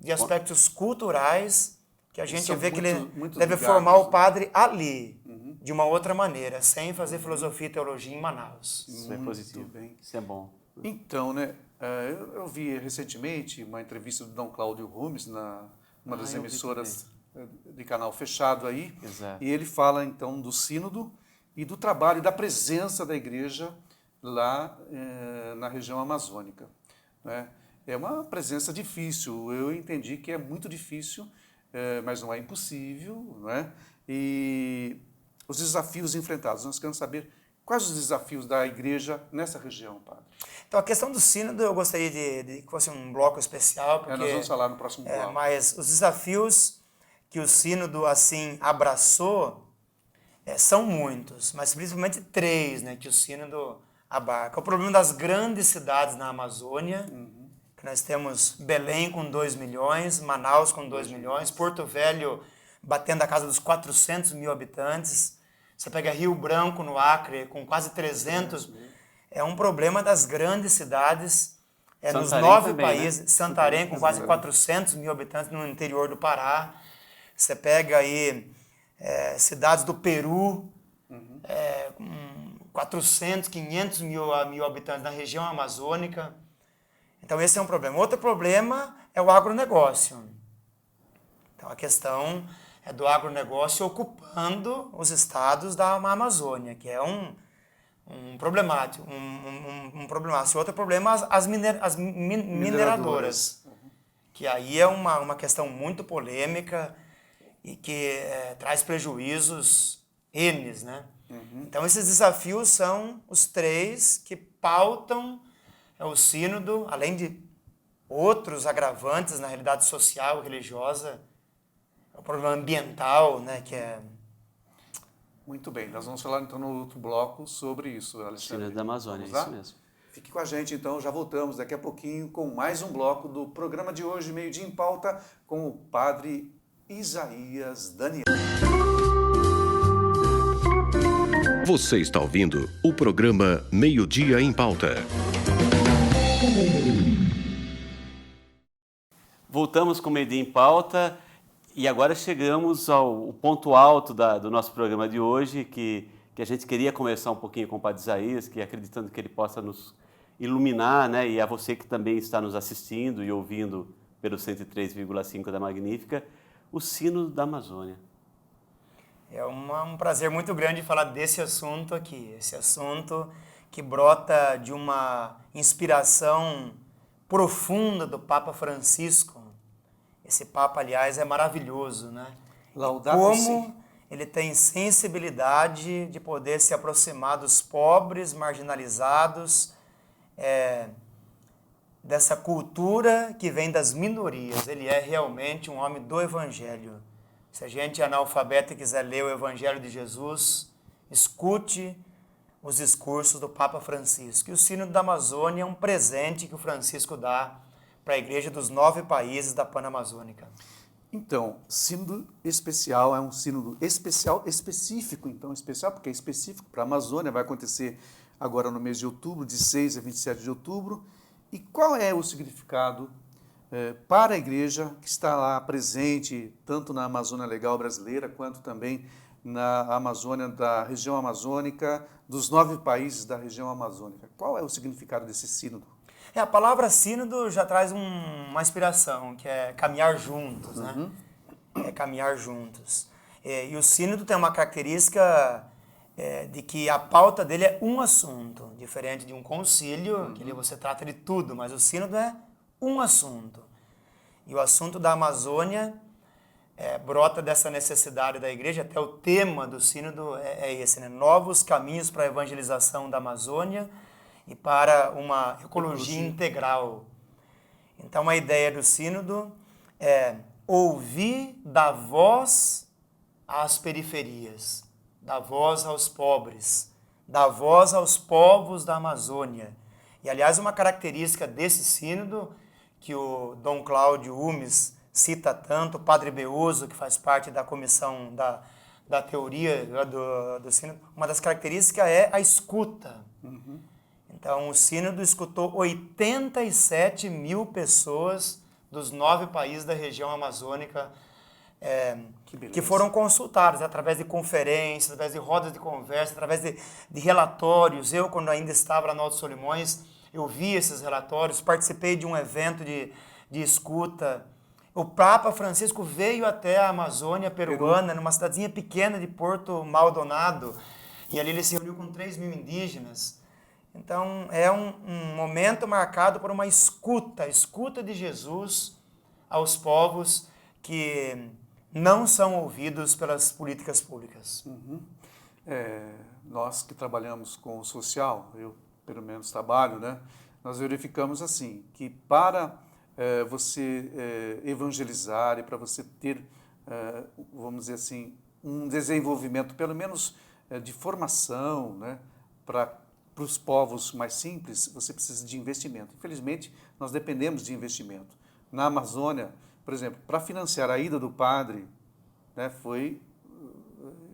de aspectos culturais, que a gente vê que ele deve formar o padre ali, de uma outra maneira, sem fazer filosofia e teologia em Manaus. Isso é positivo, bem. Isso é bom. Então, né, eu vi recentemente uma entrevista do Dom Cláudio Rumes, numa das emissoras de canal fechado aí, Exato. E ele fala então do sínodo e do trabalho e da presença da igreja lá na região amazônica, né? É uma presença difícil, eu entendi que é muito difícil, mas não é impossível, né? E os desafios enfrentados, nós queremos saber quais os desafios da igreja nessa região, padre. Então, a questão do sínodo, eu gostaria de que fosse um bloco especial, porque nós vamos falar no próximo bloco. Mas os desafios que o sínodo assim abraçou são muitos, mas principalmente 3, né, que o sínodo abarca. O problema das grandes cidades na Amazônia, que nós temos Belém com 2 milhões, Manaus com 2 milhões, Porto Velho batendo a casa dos 400 mil habitantes. Você pega Rio Branco, no Acre, com quase 300. É um problema das grandes cidades, nos 9 também, países. Né? Santarém, com quase 400 mil habitantes no interior do Pará. Você pega aí cidades do Peru, com 400, 500 mil habitantes na região amazônica. Então esse é um problema. Outro problema é o agronegócio. Então a questão é do agronegócio ocupando os estados da Amazônia, que é um problemático. Outro problema as mineradoras, que aí é uma questão muito polêmica e que traz prejuízos N, né? Então esses desafios são os 3 que pautam o sínodo, além de outros agravantes na realidade social e religiosa, o problema ambiental, né, que é... Muito bem, nós vamos falar então no outro bloco sobre isso, Alexandre. Sínodo da Amazônia, isso mesmo. Fique com a gente então, já voltamos daqui a pouquinho com mais um bloco do programa de hoje, Meio Dia em Pauta, com o Padre Isaías Daniel. Você está ouvindo o programa Meio Dia em Pauta. Voltamos com o Meio Dia em Pauta e agora chegamos ao ponto alto do nosso programa de hoje, que a gente queria conversar um pouquinho com o Padre Isaías, que acreditando que ele possa nos iluminar, né? E a você que também está nos assistindo e ouvindo pelo 103,5 da Magnífica, o Sínodo da Amazônia. É um prazer muito grande falar desse assunto aqui, esse assunto que brota de uma inspiração profunda do Papa Francisco. Esse Papa, aliás, é maravilhoso, né? Laudato si. Como ele tem sensibilidade de poder se aproximar dos pobres, marginalizados, dessa cultura que vem das minorias. Ele é realmente um homem do Evangelho. Se a gente é analfabeto e quiser ler o Evangelho de Jesus, escute os discursos do Papa Francisco. E o Sínodo da Amazônia é um presente que o Francisco dá para a Igreja dos 9 países da Panamazônica. Então, sínodo especial é um sínodo especial, específico, então especial porque é específico para a Amazônia, vai acontecer agora no mês de outubro, de 6 a 27 de outubro. E qual é o significado para a Igreja que está lá presente, tanto na Amazônia Legal brasileira, quanto também na Amazônia, da região amazônica, dos 9 países da região amazônica? Qual é o significado desse sínodo? A palavra sínodo já traz uma inspiração, que é caminhar juntos, né? É caminhar juntos. E o sínodo tem uma característica de que a pauta dele é um assunto, diferente de um concílio, que ali você trata de tudo, mas o sínodo é um assunto. E o assunto da Amazônia brota dessa necessidade da Igreja, até o tema do sínodo é esse, né? Novos caminhos para a evangelização da Amazônia e para uma ecologia integral. Então a ideia do sínodo é ouvir, dar voz às periferias, dar voz aos pobres, dar voz aos povos da Amazônia. E aliás, uma característica desse sínodo que o Dom Cláudio Umes cita tanto, o Padre Beoso, que faz parte da comissão da teoria do sínodo, uma das características é a escuta. Então, o sínodo escutou 87 mil pessoas dos 9 países da região amazônica que foram consultadas através de conferências, através de rodas de conversa, através de relatórios. Eu, quando ainda estava lá no Alto Solimões, eu vi esses relatórios, participei de um evento de escuta. O Papa Francisco veio até a Amazônia peruana, numa cidadezinha pequena de Porto Maldonado, e ali ele se reuniu com 3 mil indígenas. Então, é um momento marcado por uma escuta de Jesus aos povos que não são ouvidos pelas políticas públicas. Nós que trabalhamos com o social, eu pelo menos trabalho, né? Nós verificamos assim, que para você evangelizar e para você ter, vamos dizer assim, um desenvolvimento, pelo menos de formação, né? Para os povos mais simples, você precisa de investimento. Infelizmente, nós dependemos de investimento. Na Amazônia, por exemplo, para financiar a ida do padre, né, foi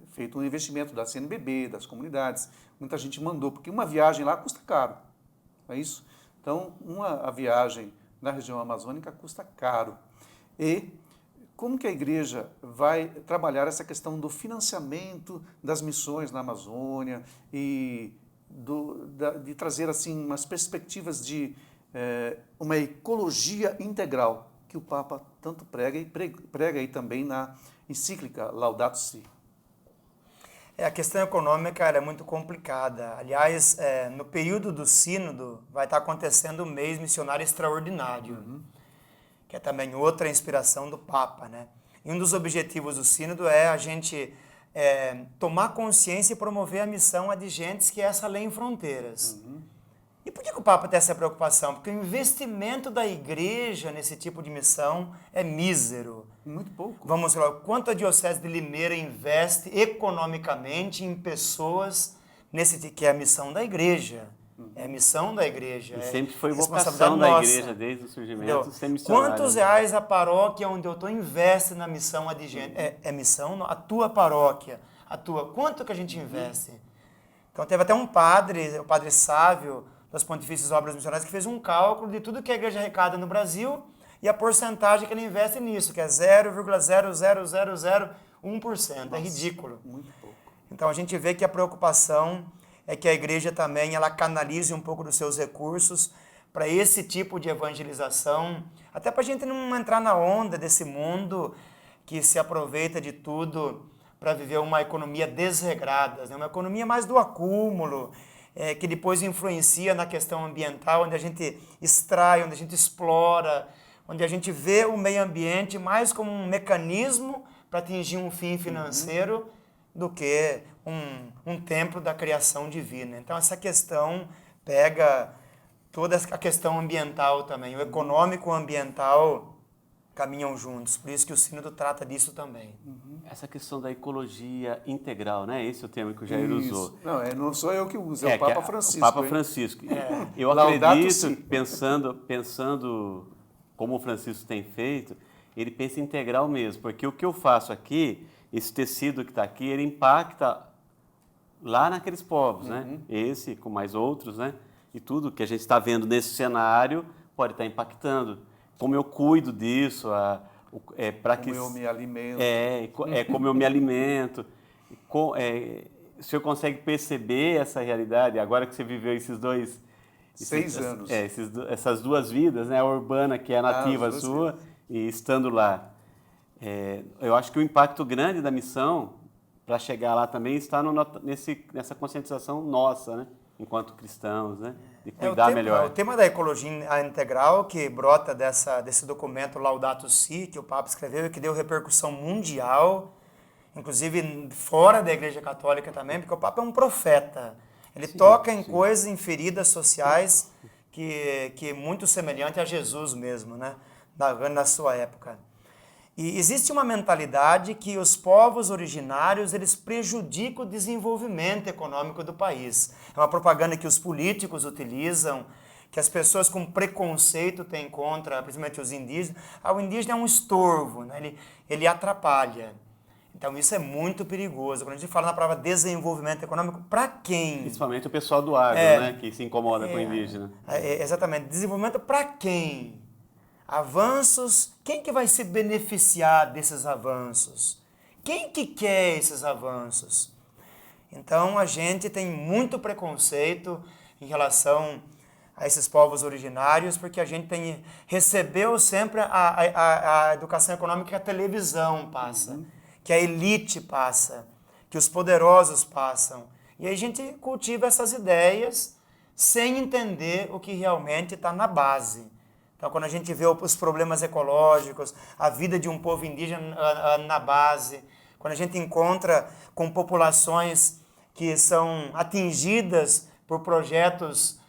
feito um investimento da CNBB, das comunidades. Muita gente mandou, porque uma viagem lá custa caro, não é isso? Então, a viagem na região amazônica custa caro. E como que a Igreja vai trabalhar essa questão do financiamento das missões na Amazônia e de trazer assim umas perspectivas de uma ecologia integral, que o Papa tanto prega e prega aí também na encíclica Laudato Si. A questão econômica ela é muito complicada. Aliás, no período do sínodo vai estar acontecendo o mês missionário extraordinário, que é também outra inspiração do Papa, né? E um dos objetivos do sínodo é a gente tomar consciência e promover a missão adigentes, que é essa lei em fronteiras. E por que o Papa tem essa preocupação? Porque o investimento da igreja nesse tipo de missão é mísero. Muito pouco. Vamos lá, quanto a Diocese de Limeira investe economicamente em pessoas que é a missão da igreja. É a missão da igreja. E sempre foi responsabilidade vocação da nossa. igreja, desde o surgimento, Entendeu? ser missionário. Quantos reais a paróquia onde eu estou investe na missão adigente? É missão, a tua paróquia, a tua. Quanto que a gente investe? Então teve até um padre, o padre Sávio, das Pontifícias Obras Missionárias, que fez um cálculo de tudo que a igreja arrecada no Brasil e a porcentagem que ele investe nisso, que é 0,00001%. É ridículo. Muito pouco. Então a gente vê que a preocupação é que a igreja também ela canalize um pouco dos seus recursos para esse tipo de evangelização, até para a gente não entrar na onda desse mundo que se aproveita de tudo para viver uma economia desregrada, né? Uma economia mais do acúmulo, que depois influencia na questão ambiental, onde a gente extrai, onde a gente explora, onde a gente vê o meio ambiente mais como um mecanismo para atingir um fim financeiro do que um templo da criação divina. Então essa questão pega toda a questão ambiental também, o econômico e o ambiental caminham juntos, por isso que o sínodo trata disso também. Essa questão da ecologia integral, né? Esse é o termo que o Jair usou. Não sou eu que uso, é o Papa Francisco. O Papa Francisco. Eu Laudato acredito, Si. pensando como o Francisco tem feito, ele pensa integral mesmo, porque o que eu faço aqui, esse tecido que está aqui, ele impacta lá naqueles povos, né? Esse, com mais outros, né? E tudo que a gente está vendo nesse cenário pode estar impactando. Como eu cuido disso, Como eu me alimento. Como eu me alimento. O senhor consegue perceber essa realidade, agora que você viveu esses 6 anos. Essas duas vidas, né? A urbana, que é a nativa as duas sua, vidas. e estando lá. Eu acho que o impacto grande da missão, para chegar lá também, está nessa conscientização nossa, né? Enquanto cristãos, né? De cuidar melhor. O tema da ecologia integral, que brota desse documento Laudato Si, que o Papa escreveu e que deu repercussão mundial, inclusive fora da Igreja Católica também, porque o Papa é um profeta. Ele toca em coisas, em feridas sociais, que é muito semelhante a Jesus mesmo, né? Na sua época. E existe uma mentalidade que os povos originários eles prejudicam o desenvolvimento econômico do país. É uma propaganda que os políticos utilizam, que as pessoas com preconceito têm contra, principalmente os indígenas. O indígena é um estorvo, né? Ele atrapalha. Então isso é muito perigoso. Quando a gente fala na palavra desenvolvimento econômico, para quem? Principalmente o pessoal do agro, né? Que se incomoda com o indígena. Exatamente. Desenvolvimento para quem? Avanços, quem que vai se beneficiar desses avanços? Quem que quer esses avanços? Então a gente tem muito preconceito em relação a esses povos originários, porque a gente recebeu sempre a educação econômica que a televisão passa, que a elite passa, que os poderosos passam. E aí a gente cultiva essas ideias sem entender o que realmente está na base. Então, quando a gente vê os problemas ecológicos, a vida de um povo indígena na base, quando a gente encontra com populações que são atingidas por projetos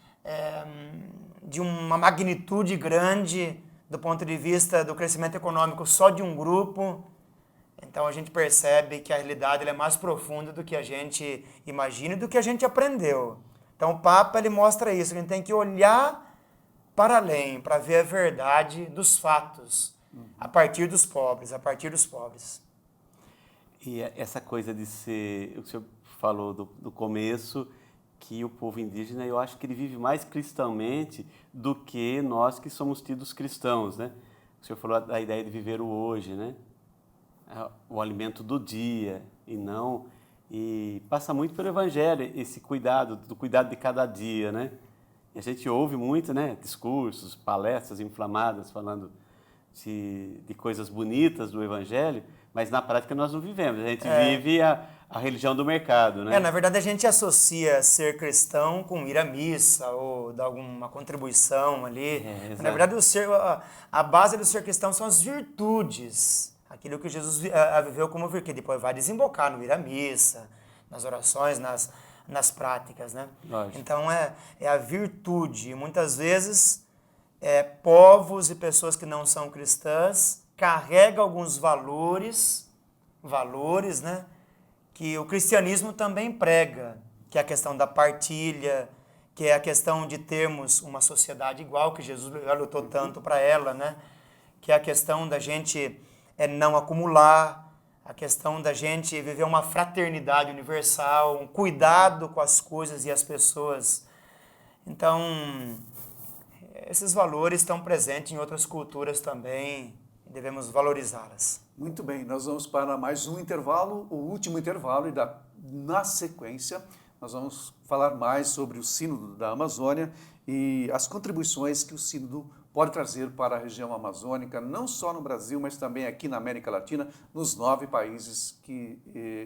de uma magnitude grande do ponto de vista do crescimento econômico só de um grupo, então a gente percebe que a realidade ela é mais profunda do que a gente imagina e do que a gente aprendeu. Então, o Papa ele mostra isso, a gente tem que olhar para além, para ver a verdade dos fatos, a partir dos pobres, E essa coisa de ser, o senhor falou do começo, que o povo indígena, eu acho que ele vive mais cristãmente do que nós que somos tidos cristãos, né? O senhor falou da ideia de viver o hoje, né? O alimento do dia, e passa muito pelo Evangelho, esse cuidado, do cuidado de cada dia, né? E a gente ouve muito, né, discursos, palestras inflamadas falando de coisas bonitas do Evangelho, mas na prática nós não vivemos. A gente vive a religião do mercado, né? Na verdade, a gente associa ser cristão com ir à missa ou dar alguma contribuição ali. Na verdade, a base do ser cristão são as virtudes. Aquilo que Jesus viveu como virtude, que depois vai desembocar no ir à missa, nas orações, nas práticas, né? Lógico. Então, é a virtude. Muitas vezes, povos e pessoas que não são cristãs carregam alguns valores, né? Que o cristianismo também prega, que é a questão da partilha, que é a questão de termos uma sociedade igual, que Jesus lutou tanto para ela, né? Que é a questão da gente não acumular, a questão da gente viver uma fraternidade universal, um cuidado com as coisas e as pessoas. Então, esses valores estão presentes em outras culturas também e devemos valorizá-las. Muito bem, nós vamos para mais um intervalo, o último intervalo, e na sequência nós vamos falar mais sobre o Sínodo da Amazônia e as contribuições que o Sínodo pode trazer para a região amazônica, não só no Brasil, mas também aqui na América Latina, nos 9 países que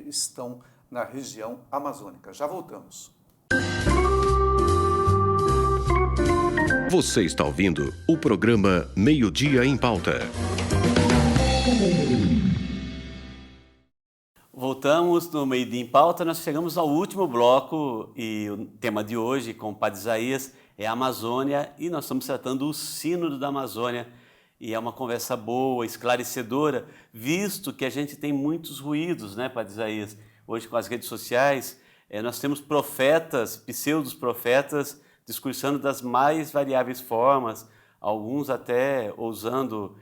estão na região amazônica. Já voltamos. Você está ouvindo o programa Meio Dia em Pauta. Voltamos no Meio Dia em Pauta, nós chegamos ao último bloco e o tema de hoje com o Padre Isaías é a Amazônia e nós estamos tratando o Sínodo da Amazônia e é uma conversa boa, esclarecedora, visto que a gente tem muitos ruídos, né, Padre Isaías? Hoje com as redes sociais nós temos profetas, pseudos-profetas, discursando das mais variáveis formas, alguns até ousando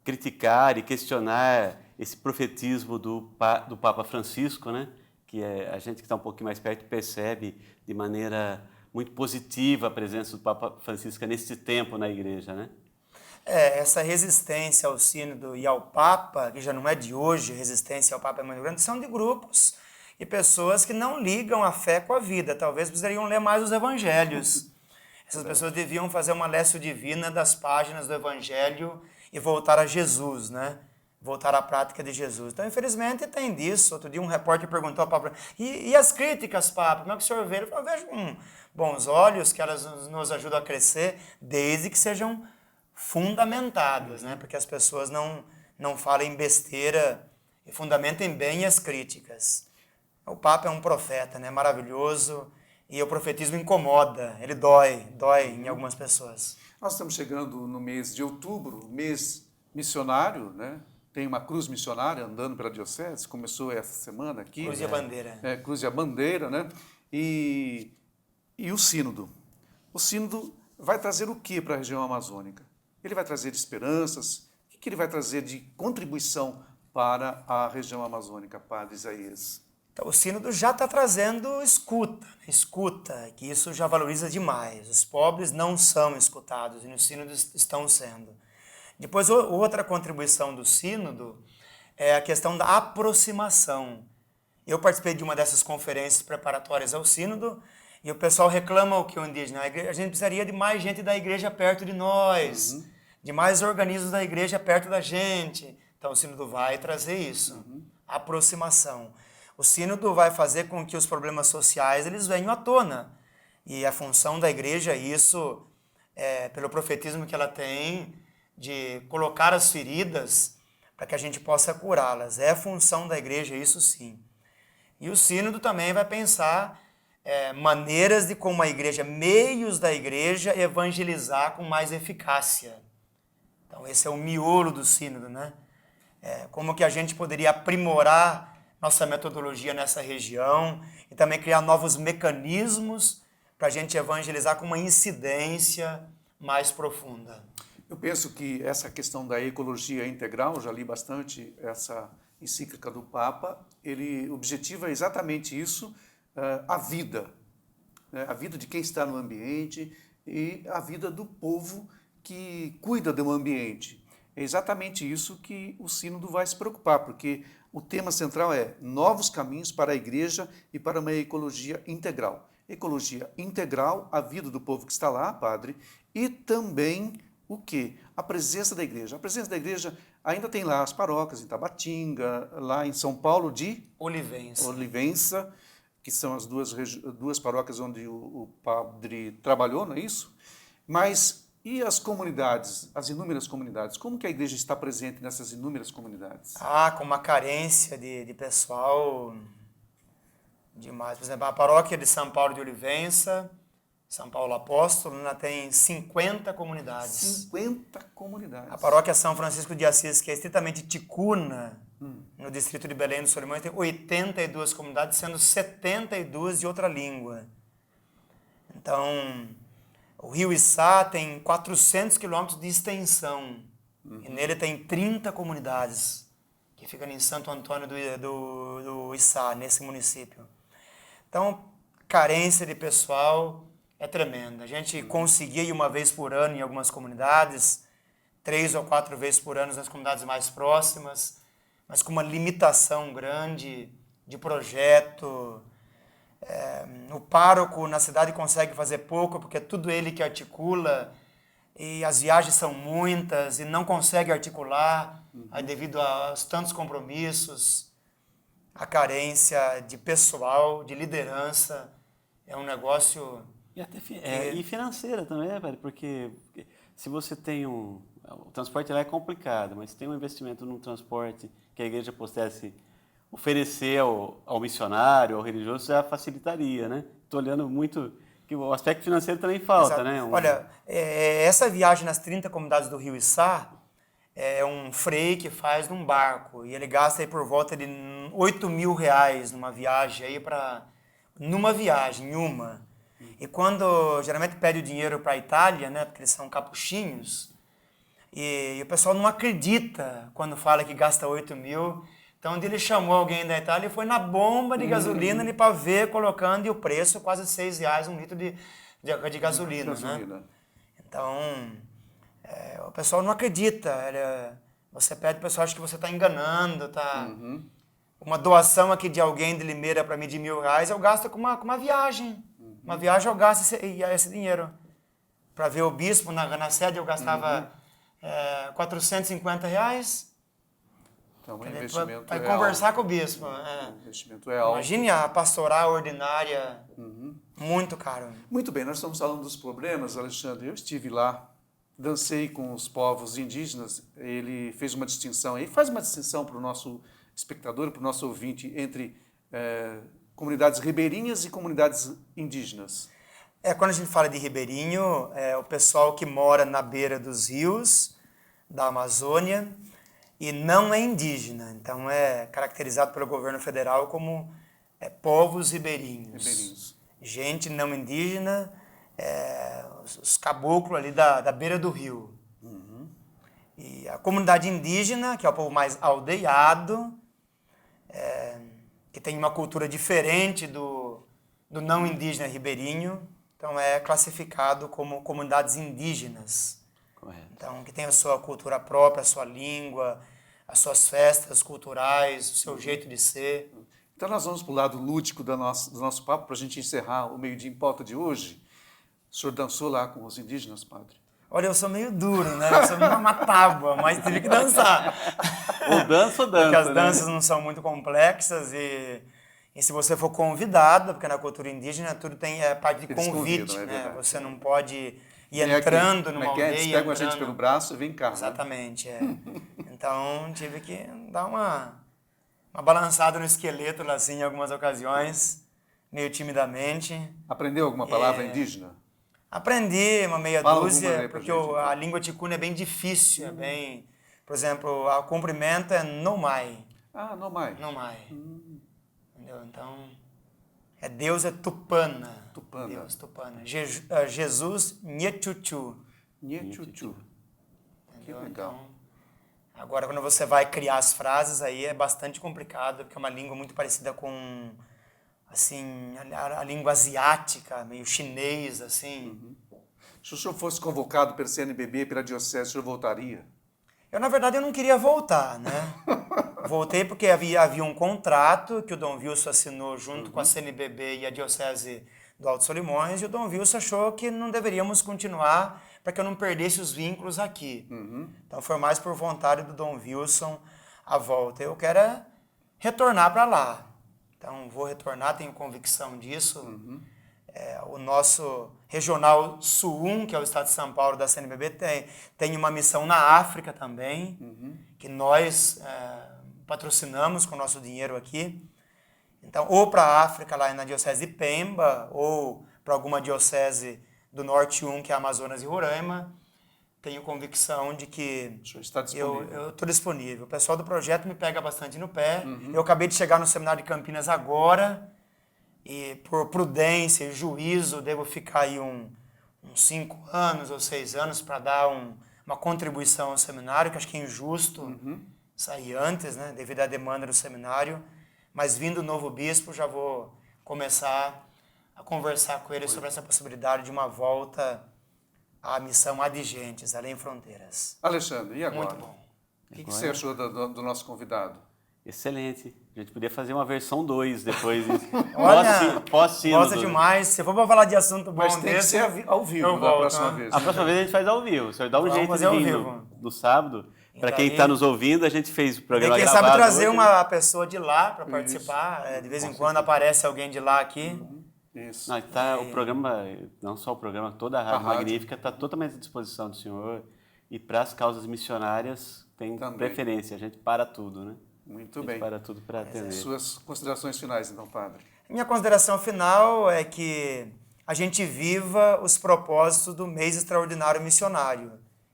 criticar e questionar esse profetismo do Papa Francisco, né? Que a gente que está um pouquinho mais perto percebe de maneira muito positiva a presença do Papa Francisco neste tempo na Igreja, né? Essa resistência ao Sínodo e ao Papa, que já não é de hoje, resistência ao Papa é muito grande, são de grupos e pessoas que não ligam a fé com a vida. Talvez precisariam ler mais os Evangelhos. Essas pessoas deviam fazer uma lécio divina das páginas do Evangelho e voltar a Jesus, né? Voltar à prática de Jesus. Então, infelizmente, tem disso. Outro dia um repórter perguntou ao Papa, e as críticas, Papa, como é que o senhor vê? Ele falou, eu vejo com bons olhos, que elas nos ajudam a crescer, desde que sejam fundamentadas, né? Porque as pessoas não falem besteira e fundamentem bem as críticas. O Papa é um profeta, né? Maravilhoso, e o profetismo incomoda, ele dói em algumas pessoas. Nós estamos chegando no mês de outubro, mês missionário, né? Tem uma cruz missionária andando pela diocese, começou essa semana aqui. Cruz e a bandeira. Cruz e a bandeira, né? E o Sínodo. O Sínodo vai trazer o que para a região amazônica? Ele vai trazer esperanças? O que ele vai trazer de contribuição para a região amazônica, Padre Isaías? Então, o Sínodo já está trazendo escuta, que isso já valoriza demais. Os pobres não são escutados e no Sínodo estão sendo. Depois, outra contribuição do Sínodo é a questão da aproximação. Eu participei de uma dessas conferências preparatórias ao Sínodo e o pessoal reclama o que o indígena, a gente precisaria de mais gente da igreja perto de nós, de mais organismos da igreja perto da gente. Então, o Sínodo vai trazer isso, aproximação. O Sínodo vai fazer com que os problemas sociais eles venham à tona. E a função da igreja é isso, pelo profetismo que ela tem, de colocar as feridas para que a gente possa curá-las. É a função da igreja, isso sim. E o Sínodo também vai pensar maneiras de como a igreja, meios da igreja, evangelizar com mais eficácia. Então esse é o miolo do Sínodo, né? Como que a gente poderia aprimorar nossa metodologia nessa região e também criar novos mecanismos para a gente evangelizar com uma incidência mais profunda. Eu penso que essa questão da ecologia integral, já li bastante essa encíclica do Papa, ele objetiva exatamente isso, a vida, né? A vida de quem está no ambiente e a vida do povo que cuida do ambiente. É exatamente isso que o Sínodo vai se preocupar, porque o tema central é novos caminhos para a igreja e para uma ecologia integral. ecologia integral, a vida do povo que está lá, padre, e também o quê? A presença da igreja. A presença da igreja ainda tem lá as paróquias, em Tabatinga, lá em São Paulo de Olivença, que são as duas paróquias onde o padre trabalhou, não é isso? Mas e as comunidades, as inúmeras comunidades? Como que a igreja está presente nessas inúmeras comunidades? Com uma carência de pessoal demais. Por exemplo, a paróquia de São Paulo de Olivença, São Paulo Apóstolo, ela tem 50 comunidades. 50 comunidades. A paróquia São Francisco de Assis, que é estritamente ticuna, no distrito de Belém do Solimões, tem 82 comunidades, sendo 72 de outra língua. Então, o Rio Içá tem 400 quilômetros de extensão, e nele tem 30 comunidades, que ficam em Santo Antônio do Içá, nesse município. Então, carência de pessoal é tremenda. A gente conseguia ir uma vez por ano em algumas comunidades, 3 ou 4 vezes por ano nas comunidades mais próximas, mas com uma limitação grande de projeto. O pároco na cidade consegue fazer pouco, porque é tudo ele que articula, e as viagens são muitas, e não consegue articular, aí devido aos tantos compromissos. A carência de pessoal, de liderança, é um negócio... E financeira também, né, velho? Porque se você tem o transporte lá é complicado, mas se tem um investimento num transporte que a igreja pudesse oferecer ao missionário, ao religioso, já facilitaria, né? Estou olhando muito... que o aspecto financeiro também falta, Exato. né? Olha, essa viagem nas 30 comunidades do Rio Içá é um frei que faz num barco, e ele gasta aí por volta de R$8.000 numa viagem aí E quando geralmente pede o dinheiro para a Itália, né, porque eles são capuchinhos, e o pessoal não acredita quando fala que gasta 8.000. Então ele chamou alguém da Itália e foi na bomba de gasolina ali para ver, colocando, e o preço quase R$6 um litro de gasolina, né? Então, o pessoal não acredita. Você pede, o pessoal acha que você está enganando, tá? Uma doação aqui de alguém de Limeira para mim de R$1.000, eu gasto com uma viagem. Uma viagem eu gasto esse dinheiro. Para ver o bispo na sede eu gastava R$450. Então, o investimento para conversar com o bispo. O investimento é alto. Imagine a pastoral ordinária, muito caro. Muito bem, nós estamos falando dos problemas, Alexandre. Eu estive lá, dancei com os povos indígenas. Ele fez uma distinção, ele faz uma distinção para o nosso espectador, para o nosso ouvinte, entre comunidades ribeirinhas e comunidades indígenas. Quando a gente fala de ribeirinho, é o pessoal que mora na beira dos rios da Amazônia e não é indígena. Então é caracterizado pelo governo federal como povos ribeirinhos. Gente não indígena, os caboclos ali da beira do rio. E a comunidade indígena, que é o povo mais aldeado, que tem uma cultura diferente do não indígena ribeirinho, então é classificado como comunidades indígenas. Correto. Então, que tem a sua cultura própria, a sua língua, as suas festas culturais, o seu jeito de ser. Então nós vamos para o lado lúdico do nosso papo, para a gente encerrar o Meio Dia em Pauta de hoje. O senhor dançou lá com os indígenas, padre? Olha, eu sou meio duro, né? Eu sou uma tábua, mas tive que dançar. Ou dança ou dança, porque as danças não são muito complexas e se você for convidado, porque na cultura indígena tudo tem parte de convite, né? Você não pode ir entrando numa aldeia. Eles pegam a gente pelo braço e vem cá. Exatamente, Então tive que dar uma balançada no esqueleto lá, assim, em algumas ocasiões, meio timidamente. Aprendeu alguma palavra indígena? Aprendi uma meia dúzia, porque a língua ticuna é bem difícil, por exemplo, o cumprimento é nomai. Nomai. Nomai. Entendeu? Então, Deus é Tupana. Deus, Tupana. Jesus, Nhechuchu. Nhechuchu. Que legal. Então, agora, quando você vai criar as frases, aí é bastante complicado, porque é uma língua muito parecida com, assim, a língua asiática, meio chinês, assim. Se o senhor fosse convocado pelo CNBB, pela diocese, o senhor voltaria? Na verdade, eu não queria voltar, né? Voltei porque havia um contrato que o Dom Wilson assinou junto com a CNBB e a Diocese do Alto Solimões, e o Dom Wilson achou que não deveríamos continuar para que eu não perdesse os vínculos aqui. Então foi mais por vontade do Dom Wilson a volta. Eu quero retornar para lá. Então vou retornar, tenho convicção disso. O nosso Regional Sul 1, que é o estado de São Paulo da CNBB, tem uma missão na África também, que nós patrocinamos com o nosso dinheiro aqui. Então, ou para a África, lá na Diocese de Pemba, ou para alguma diocese do Norte 1, que é Amazonas e Roraima, tenho convicção de que O senhor está disponível. eu estou disponível. O pessoal do projeto me pega bastante no pé. Eu acabei de chegar no Seminário de Campinas agora, e por prudência e juízo, devo ficar aí uns 5 anos ou 6 anos para dar uma contribuição ao seminário, que acho que é injusto sair antes, né, devido à demanda do seminário. Mas vindo o novo bispo, já vou começar a conversar com ele sobre essa possibilidade de uma volta à missão Adigentes, Além Fronteiras. Alexandre, e agora? Muito bom. O que você achou do nosso convidado? Excelente. A gente podia fazer uma versão 2 depois. Olha, Pós-sino. gosta demais. Se for para falar de assunto bom Mas tem que desse, ser ao vivo eu da volto, próxima né? vez. A próxima vez a gente faz ao vivo. O senhor dá um Vamos jeito de fazer ao vir vivo. no sábado. Para quem Então, está nos ouvindo, a gente fez o programa quem gravado. sabe trazer hoje. uma pessoa de lá para participar. De vez em quando aparece alguém de lá aqui. Isso. Não, tá, o programa, não só o programa, toda a Rádio rádio. Magnífica está totalmente à disposição do senhor. E para as causas missionárias tem Também. preferência. A gente para tudo, né? Muito A gente bem. para tudo para atender. Suas considerações finais, então, padre. Minha consideração final é que a gente viva os propósitos do mês extraordinário missionário,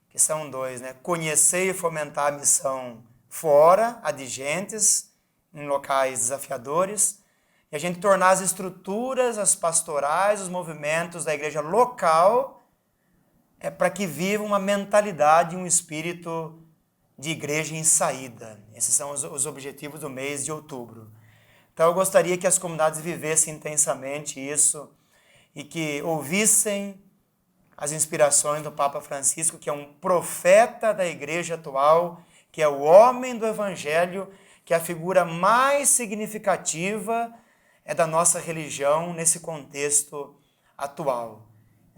que são 2, né? Conhecer e fomentar a missão fora, adigentes, em locais desafiadores, e a gente tornar as estruturas, as pastorais, os movimentos da igreja local para que viva uma mentalidade, um espírito de igreja em saída. Esses são os objetivos do mês de outubro. Então eu gostaria que as comunidades vivessem intensamente isso e que ouvissem as inspirações do Papa Francisco, que é um profeta da igreja atual, que é o homem do evangelho, que é a figura mais significativa da nossa religião nesse contexto atual.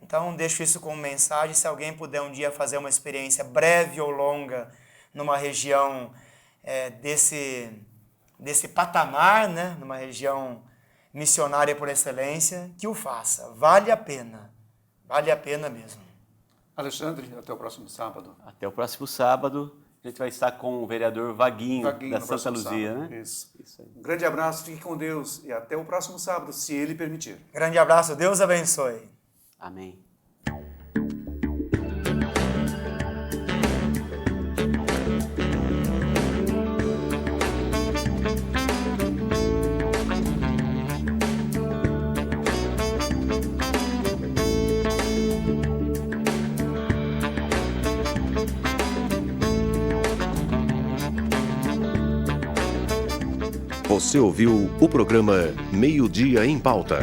Então deixo isso como mensagem, se alguém puder um dia fazer uma experiência breve ou longa numa região desse patamar, né? Numa região missionária por excelência, que o faça. Vale a pena mesmo. Alexandre, até o próximo sábado. Até o próximo sábado. A gente vai estar com o vereador Vaguinho da no Santa próximo Luzia, sábado. né? Isso. Aí. Um grande abraço, fique com Deus e até o próximo sábado, se Ele permitir. Grande abraço, Deus abençoe. Amém. Você ouviu o programa Meio Dia em Pauta.